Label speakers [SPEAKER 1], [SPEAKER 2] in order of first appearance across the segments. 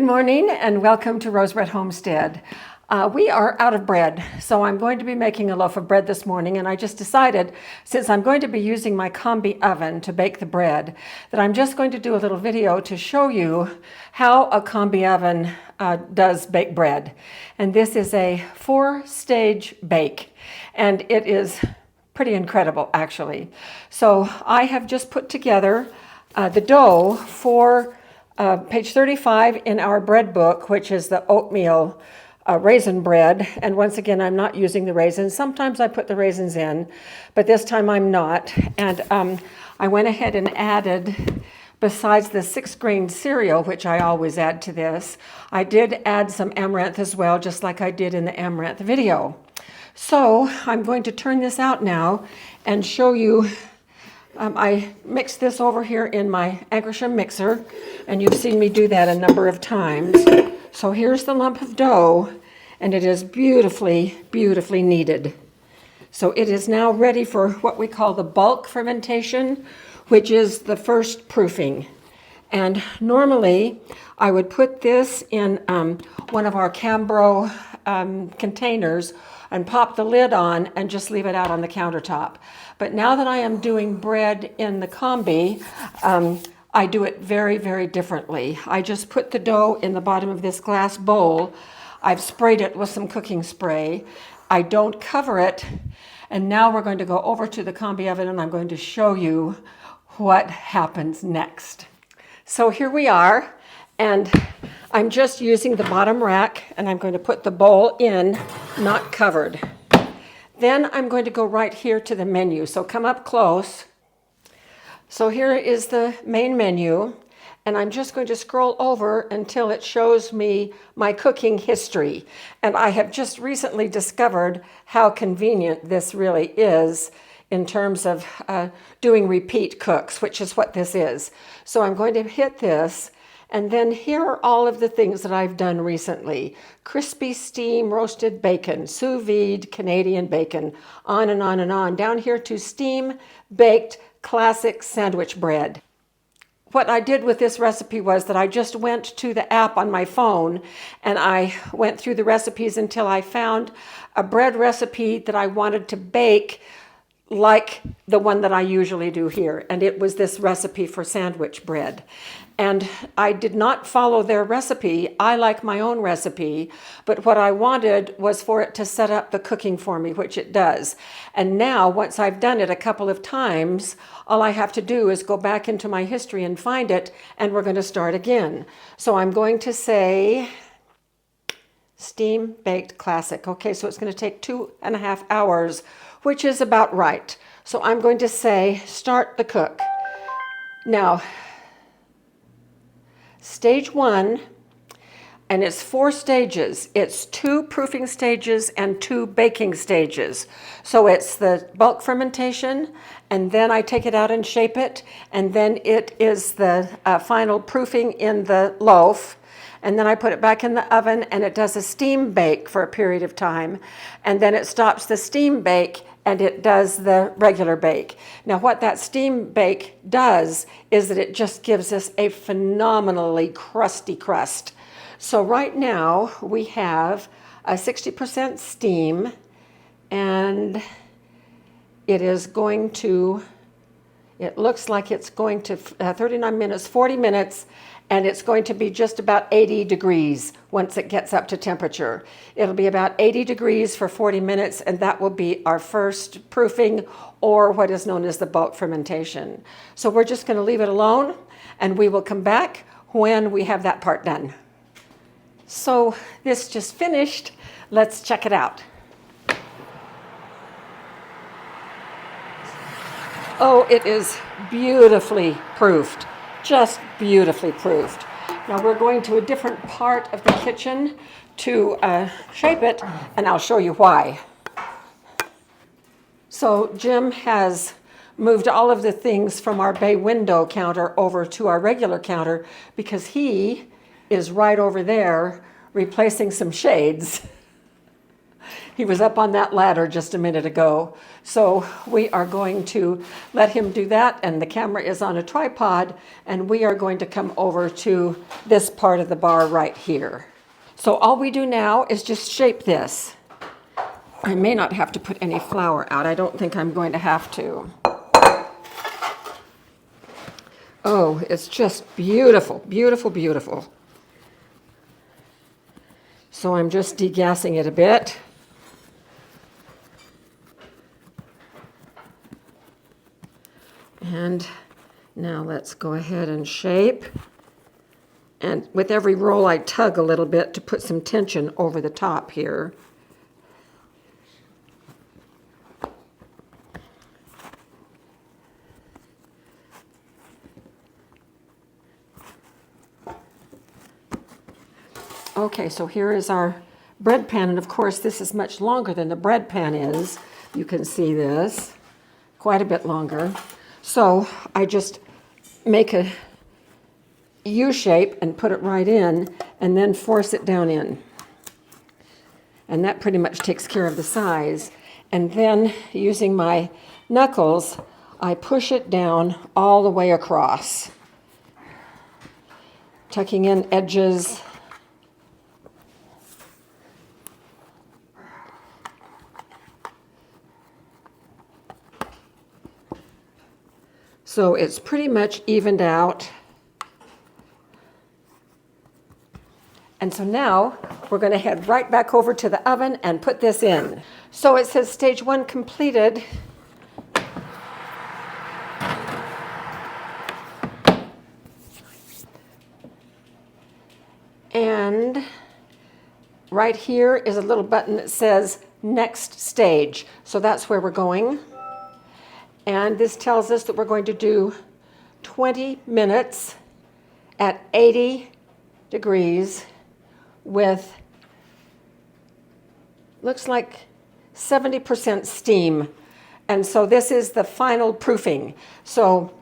[SPEAKER 1] Good morning and welcome to Rose Bread Homestead. We are out of bread, so I'm going to be making a loaf of bread this morning, and I just decided, since I'm going to be using my Combi oven to bake the bread, that I'm just going to do a little video to show you how a Combi oven does bake bread. And this is a 4-stage bake, and it is pretty incredible actually. So I have just put together the dough for page 35 in our bread book, which is the oatmeal raisin bread. And once again, I'm not using the raisins. Sometimes I put the raisins in, but this time I'm not. And I went ahead and added, besides the 6-grain cereal, which I always add to this, I did add some amaranth as well, just like I did in the amaranth video. So I'm going to turn this out now and show you. I mixed this over here in my Anckersham mixer, and you've seen me do that a number of times. So here's the lump of dough, and it is beautifully, beautifully kneaded. So it is now ready for what we call the bulk fermentation, which is the first proofing. And normally I would put this in one of our Cambro containers and pop the lid on and just leave it out on the countertop. But now that I am doing bread in the Combi, I do it very, very differently. I just put the dough in the bottom of this glass bowl. I've sprayed it with some cooking spray. I don't cover it. And now we're going to go over to the Combi oven and I'm going to show you what happens next. So here we are, and I'm just using the bottom rack, and I'm going to put the bowl in, not covered. Then I'm going to go right here to the menu, so come up close. So here is the main menu, and I'm just going to scroll over until it shows me my cooking history. And I have just recently discovered how convenient this really is in terms of doing repeat cooks, which is what this is. So I'm going to hit this, and then here are all of the things that I've done recently. Crispy steam roasted bacon, sous vide Canadian bacon, on and on and on, down here to steam baked classic sandwich bread. What I did with this recipe was that I just went to the app on my phone and I went through the recipes until I found a bread recipe that I wanted to bake like the one that I usually do here. And it was this recipe for sandwich bread. And I did not follow their recipe. I like my own recipe, but what I wanted was for it to set up the cooking for me, which it does. And now, once I've done it a couple of times, all I have to do is go back into my history and find it, and we're going to start again. So I'm going to say steam baked classic. Okay, so it's going to take 2.5 hours, which is about right. So I'm going to say start the cook. Now, stage 1, and it's 4 stages. It's 2 proofing stages and 2 baking stages. So it's the bulk fermentation, and then I take it out and shape it, and then it is the final proofing in the loaf. And then I put it back in the oven, and it does a steam bake for a period of time. And then it stops the steam bake, and it does the regular bake. Now, what that steam bake does is that it just gives us a phenomenally crusty crust. So right now, we have a 60% steam, and it is going to, it looks like it's going to 39 minutes, 40 minutes, and it's going to be just about 80 degrees once it gets up to temperature. It'll be about 80 degrees for 40 minutes, and that will be our first proofing, or what is known as the bulk fermentation. So we're just going to leave it alone, and we will come back when we have that part done. So this just finished. Let's check it out. Oh, it is beautifully proofed. Just beautifully proofed. Now we're going to a different part of the kitchen to shape it, and I'll show you why. So Jim has moved all of the things from our bay window counter over to our regular counter because he is right over there replacing some shades. He was up on that ladder just a minute ago. So we are going to let him do that, and the camera is on a tripod, and we are going to come over to this part of the bar right here. So all we do now is just shape this. I may not have to put any flour out. I don't think I'm going to have to. Oh, it's just beautiful, beautiful, beautiful. So I'm just degassing it a bit. And now let's go ahead and shape. And with every roll, I tug a little bit to put some tension over the top here. Okay, so here is our bread pan, and of course this is much longer than the bread pan is. You can see this, quite a bit longer. So I just make a U shape and put it right in, and then force it down in. And that pretty much takes care of the size. And then using my knuckles, I push it down all the way across, tucking in edges. So it's pretty much evened out. And so now we're going to head right back over to the oven and put this in. So it says stage 1 completed. And right here is a little button that says next stage. So that's where we're going. And this tells us that we're going to do 20 minutes at 80 degrees with, looks like 70% steam. And so this is the final proofing. So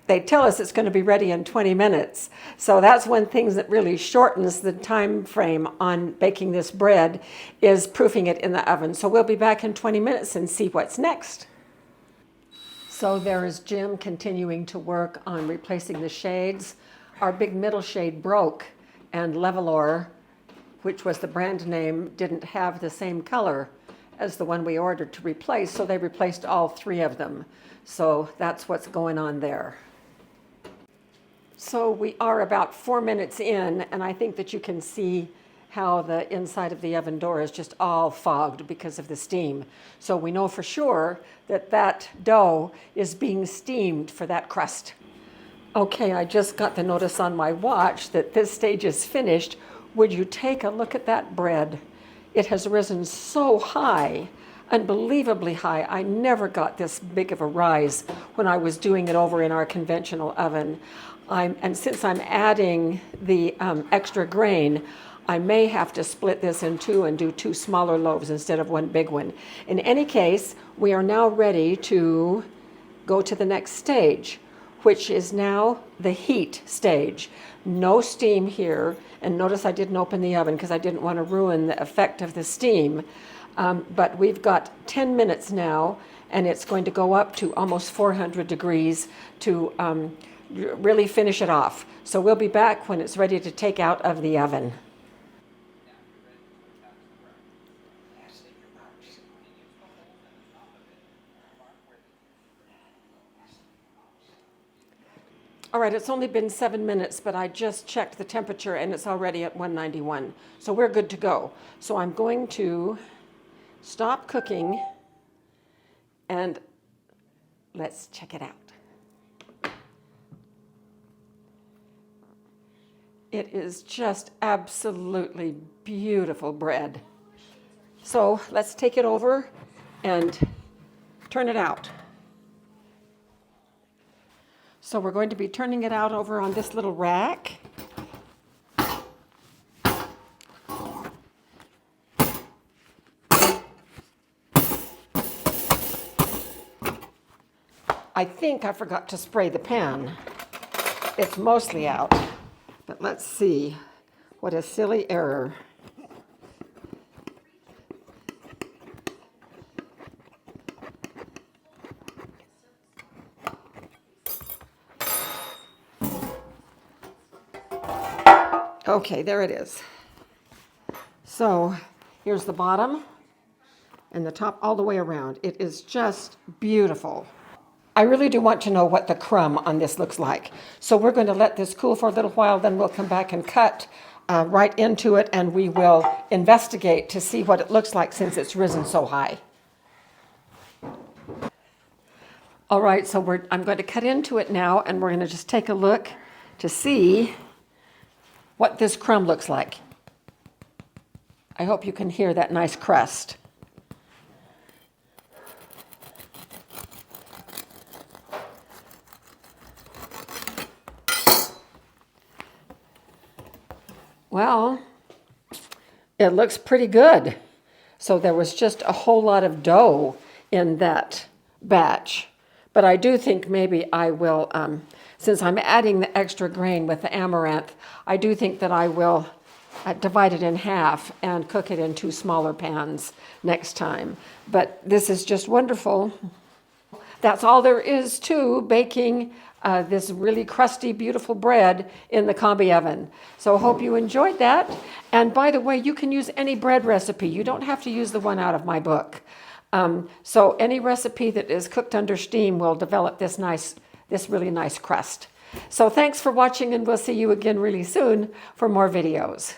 [SPEAKER 1] they tell us it's going to be ready in 20 minutes. So that's one thing that really shortens the time frame on baking this bread, is proofing it in the oven. So we'll be back in 20 minutes and see what's next. So there is Jim continuing to work on replacing the shades. Our big middle shade broke, and Levelor, which was the brand name, didn't have the same color as the one we ordered to replace, so they replaced all 3 of them. So that's what's going on there. So we are about 4 minutes in, and I think that you can see how the inside of the oven door is just all fogged because of the steam. So we know for sure that that dough is being steamed for that crust. Okay, I just got the notice on my watch that this stage is finished. Would you take a look at that bread? It has risen so high, unbelievably high. I never got this big of a rise when I was doing it over in our conventional oven. And since I'm adding the extra grain, I may have to split this in 2 and do 2 smaller loaves instead of 1 big one. In any case, we are now ready to go to the next stage, which is now the heat stage. No steam here, and notice I didn't open the oven because I didn't want to ruin the effect of the steam. But we've got 10 minutes now, and it's going to go up to almost 400 degrees to really finish it off. So we'll be back when it's ready to take out of the oven. All right, it's only been 7 minutes, but I just checked the temperature and it's already at 191. So we're good to go. So I'm going to stop cooking and let's check it out. It is just absolutely beautiful bread. So let's take it over and turn it out. So we're going to be turning it out over on this little rack. I think I forgot to spray the pan. It's mostly out, but let's see. What a silly error. Okay, there it is. So here's the bottom and the top all the way around. It is just beautiful. I really do want to know what the crumb on this looks like. So we're going to let this cool for a little while, then we'll come back and cut right into it, and we will investigate to see what it looks like since it's risen so high. All right, so I'm going to cut into it now, and we're going to just take a look to see what this crumb looks like. I hope you can hear that nice crust. Well, it looks pretty good. So there was just a whole lot of dough in that batch. But I do think maybe I will, since I'm adding the extra grain with the amaranth, I do think that I will divide it in half and cook it in 2 smaller pans next time. But this is just wonderful. That's all there is to baking this really crusty, beautiful bread in the Combi oven. So I hope you enjoyed that. And by the way, you can use any bread recipe. You don't have to use the one out of my book. So any recipe that is cooked under steam will develop this really nice crust. So thanks for watching, and we'll see you again really soon for more videos.